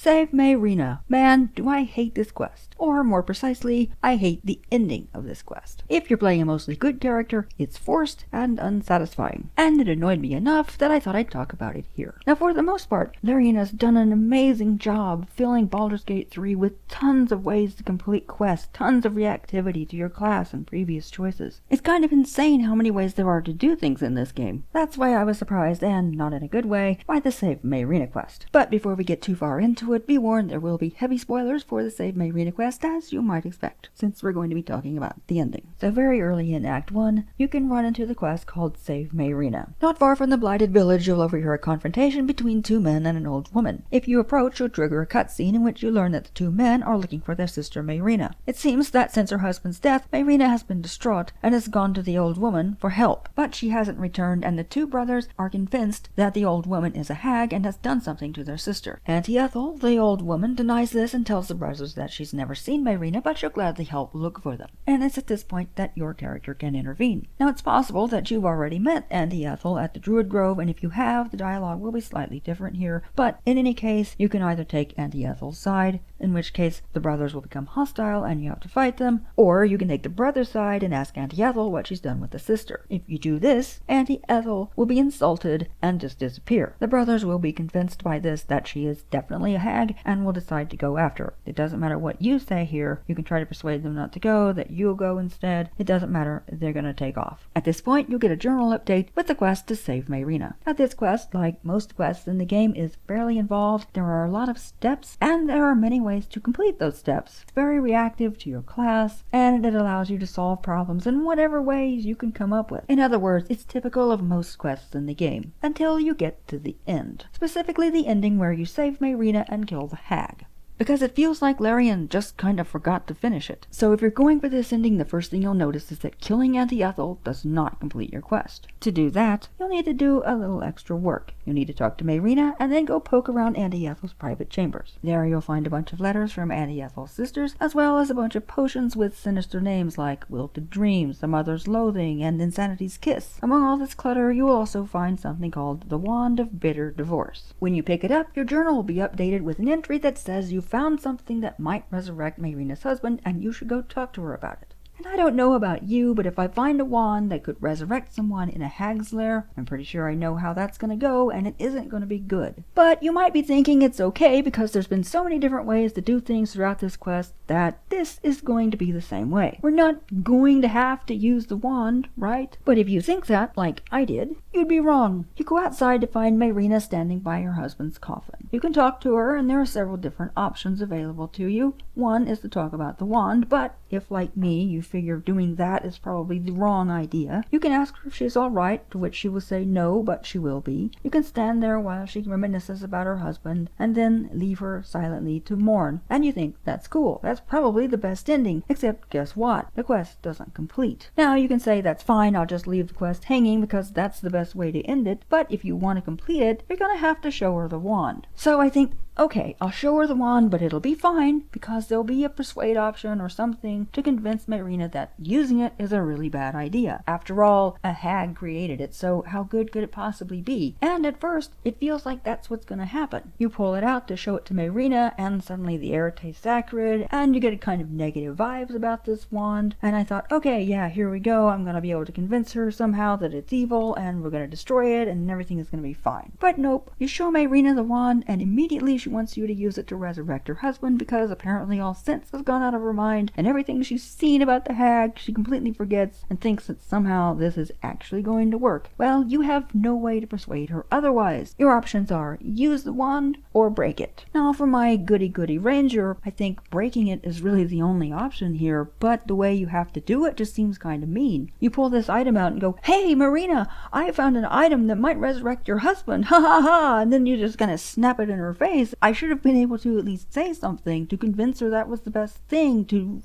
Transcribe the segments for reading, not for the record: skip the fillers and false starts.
Save Mayrina. Man, do I hate this quest. Or more precisely, I hate the ending of this quest. If you're playing a mostly good character, it's forced and unsatisfying. And it annoyed me enough that I thought I'd talk about it here. Now for the most part, Mayrina's done an amazing job filling Baldur's Gate 3 with tons of ways to complete quests, tons of reactivity to your class and previous choices. It's kind of insane how many ways there are to do things in this game. That's why I was surprised, and not in a good way, by the Save Mayrina quest. But before we get too far into it, be warned there will be heavy spoilers for the Save Mayrina quest, as you might expect, since we're going to be talking about the ending. So very early in Act 1, you can run into the quest called Save Mayrina. Not far from the blighted village, you'll overhear a confrontation between two men and an old woman. If you approach, you'll trigger a cutscene in which you learn that the two men are looking for their sister Mayrina. It seems that since her husband's death, Mayrina has been distraught and has gone to the old woman for help. But she hasn't returned, and the two brothers are convinced that the old woman is a hag and has done something to their sister. Auntie Ethel, the old woman, denies this and tells the brothers that she's never seen Mayrina, but she'll gladly help look for them. And it's at this point that your character can intervene. Now it's possible that you've already met Auntie Ethel at the Druid Grove, and if you have, the dialogue will be slightly different here, but in any case, you can either take Auntie Ethel's side, in which case the brothers will become hostile and you have to fight them, or you can take the brother's side and ask Auntie Ethel what she's done with the sister. If you do this, Auntie Ethel will be insulted and just disappear. The brothers will be convinced by this that she is definitely a hag and will decide to go after her. It doesn't matter what you say here, you can try to persuade them not to go, that you'll go instead. It doesn't matter, they're gonna take off. At this point, you'll get a journal update with the quest to Save Mayrina. Now this quest, like most quests in the game, is fairly involved. There are a lot of steps, and there are many ways to complete those steps. It's very reactive to your class, and it allows you to solve problems in whatever ways you can come up with. In other words, it's typical of most quests in the game, until you get to the end. Specifically the ending where you save Mayrina and kill the hag. Because it feels like Larian just kind of forgot to finish it. So if you're going for this ending, the first thing you'll notice is that killing Auntie Ethel does not complete your quest. To do that, you'll need to do a little extra work. You'll need to talk to Mayrina and then go poke around Auntie Ethel's private chambers. There you'll find a bunch of letters from Auntie Ethel's sisters, as well as a bunch of potions with sinister names like Wilted Dreams, The Mother's Loathing, and Insanity's Kiss. Among all this clutter, you will also find something called the Wand of Bitter Divorce. When you pick it up, your journal will be updated with an entry that says you found something that might resurrect Mayrina's husband and you should go talk to her about it. And I don't know about you, but if I find a wand that could resurrect someone in a hag's lair, I'm pretty sure I know how that's going to go, and it isn't going to be good. But you might be thinking it's okay because there's been so many different ways to do things throughout this quest that this is going to be the same way. We're not going to have to use the wand, right? But if you think that, like I did, you'd be wrong. You go outside to find Mayrina standing by her husband's coffin. You can talk to her, and there are several different options available to you. One is to talk about the wand, but if, like me, you figure doing that is probably the wrong idea, you can ask her if she's alright, to which she will say no, but she will be. You can stand there while she reminisces about her husband, and then leave her silently to mourn. And you think, that's cool, that's probably the best ending, except guess what? The quest doesn't complete. Now you can say, that's fine, I'll just leave the quest hanging because that's the best way to end it, but if you want to complete it, you're gonna have to show her the wand. So I think, okay, I'll show her the wand, but it'll be fine, because there'll be a persuade option or something to convince Mayrina that using it is a really bad idea. After all, a hag created it, so how good could it possibly be? And at first, it feels like that's what's gonna happen. You pull it out to show it to Mayrina, and suddenly the air tastes acrid, and you get a kind of negative vibes about this wand, and I thought, okay, yeah, here we go, I'm gonna be able to convince her somehow that it's evil, and we're gonna destroy it, and everything is gonna be fine. But nope, you show Mayrina the wand, and immediately she wants you to use it to resurrect her husband because apparently all sense has gone out of her mind and everything she's seen about the hag she completely forgets and thinks that somehow this is actually going to work. Well, you have no way to persuade her otherwise. Your options are use the wand or break it. Now for my goody-goody ranger, I think breaking it is really the only option here, but the way you have to do it just seems kind of mean. You pull this item out and go, hey Mayrina, I found an item that might resurrect your husband, ha ha ha, and then you're just gonna snap it in her face. I should have been able to at least say something to convince her that was the best thing, to,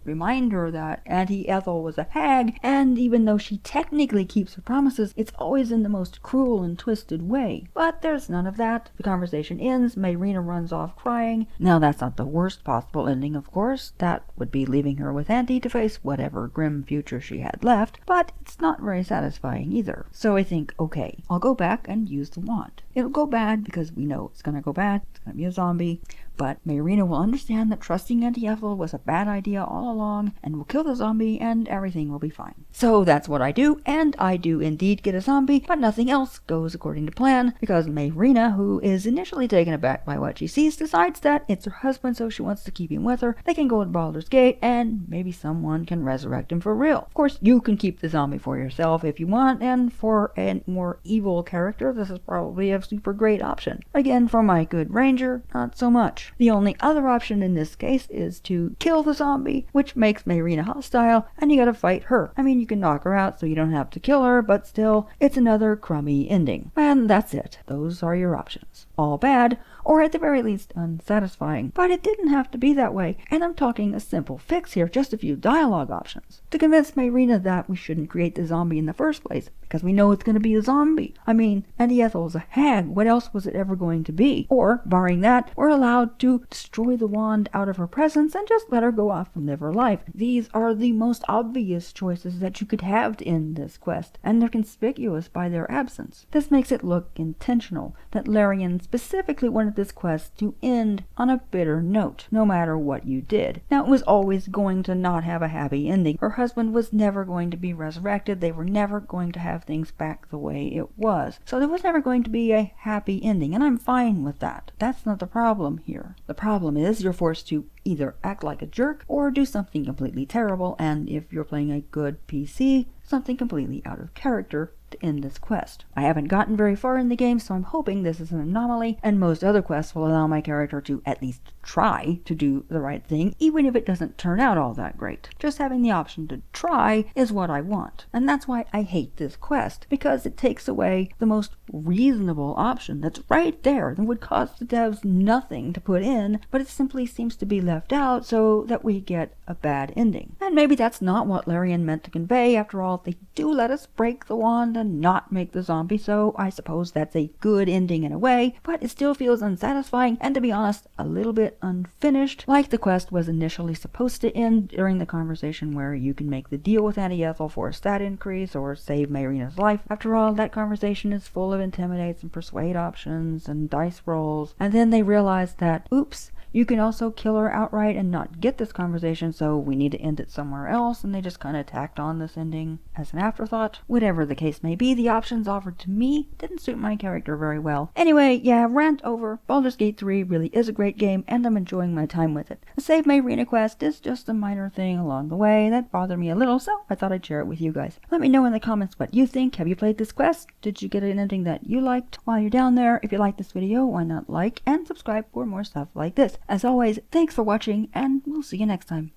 remind her that Auntie Ethel was a hag, and even though she technically keeps her promises, it's always in the most cruel and twisted way. But there's none of that. The conversation ends, Mayrina runs off crying. Now that's not the worst possible ending, of course. That would be leaving her with Auntie to face whatever grim future she had left, but it's not very satisfying either. So I think, okay, I'll go back and use the wand. It'll go bad because we know it's gonna go bad, It's gonna be a zombie. But Mayrina will understand that trusting Auntie Ethel was a bad idea all along and will kill the zombie and everything will be fine. So that's what I do, and I do indeed get a zombie, but nothing else goes according to plan because Mayrina, who is initially taken aback by what she sees, decides that it's her husband, so she wants to keep him with her. They can go to Baldur's Gate and maybe someone can resurrect him for real. Of course, you can keep the zombie for yourself if you want, and for a more evil character, this is probably a super great option. Again, for my good ranger, not so much. The only other option in this case is to kill the zombie, which makes Mayrina hostile, and you gotta fight her. I mean, you can knock her out so you don't have to kill her, but still, it's another crummy ending. And that's it. Those are your options. All bad, or at the very least unsatisfying. But it didn't have to be that way, and I'm talking a simple fix here, just a few dialogue options. To convince Mayrina that we shouldn't create the zombie in the first place, because we know it's going to be a zombie. I mean, Auntie Ethel's a hag, what else was it ever going to be? Or, barring that, we're allowed to destroy the wand out of her presence and just let her go off and live her life. These are the most obvious choices that you could have to end this quest, and they're conspicuous by their absence. This makes it look intentional, that Larian specifically wanted this quest to end on a bitter note, no matter what you did. Now, it was always going to not have a happy ending. Her husband was never going to be resurrected. They were never going to have things back the way it was. So there was never going to be a happy ending, and I'm fine with that. That's not the problem here. The problem is you're forced to either act like a jerk or do something completely terrible, and if you're playing a good PC, something completely out of character to end this quest. I haven't gotten very far in the game, so I'm hoping this is an anomaly, and most other quests will allow my character to at least try to do the right thing, even if it doesn't turn out all that great. Just having the option to try is what I want, and that's why I hate this quest, because it takes away the most reasonable option that's right there that would cost the devs nothing to put in, but it simply seems to be left out so that we get a bad ending. And maybe that's not what Larian meant to convey. After all, they do let us break the wand and not make the zombie, so I suppose that's a good ending in a way, but it still feels unsatisfying and, to be honest, a little bit unfinished, like the quest was initially supposed to end during the conversation where you can make the deal with Auntie Ethel for a stat increase or save Mayrina's life. After all, that conversation is full of intimidates and persuade options and dice rolls, and then they realize that, oops, you can also kill her outright and not get this conversation, so we need to end it somewhere else, and they just kind of tacked on this ending as an afterthought. Whatever the case may be, the options offered to me didn't suit my character very well. Anyway, yeah, rant over. Baldur's Gate 3 really is a great game, and I'm enjoying my time with it. The Save Mayrina quest is just a minor thing along the way that bothered me a little, so I thought I'd share it with you guys. Let me know in the comments what you think. Have you played this quest? Did you get an ending that you liked? While you're down there, if you like this video, why not like and subscribe for more stuff like this? As always, thanks for watching, and we'll see you next time.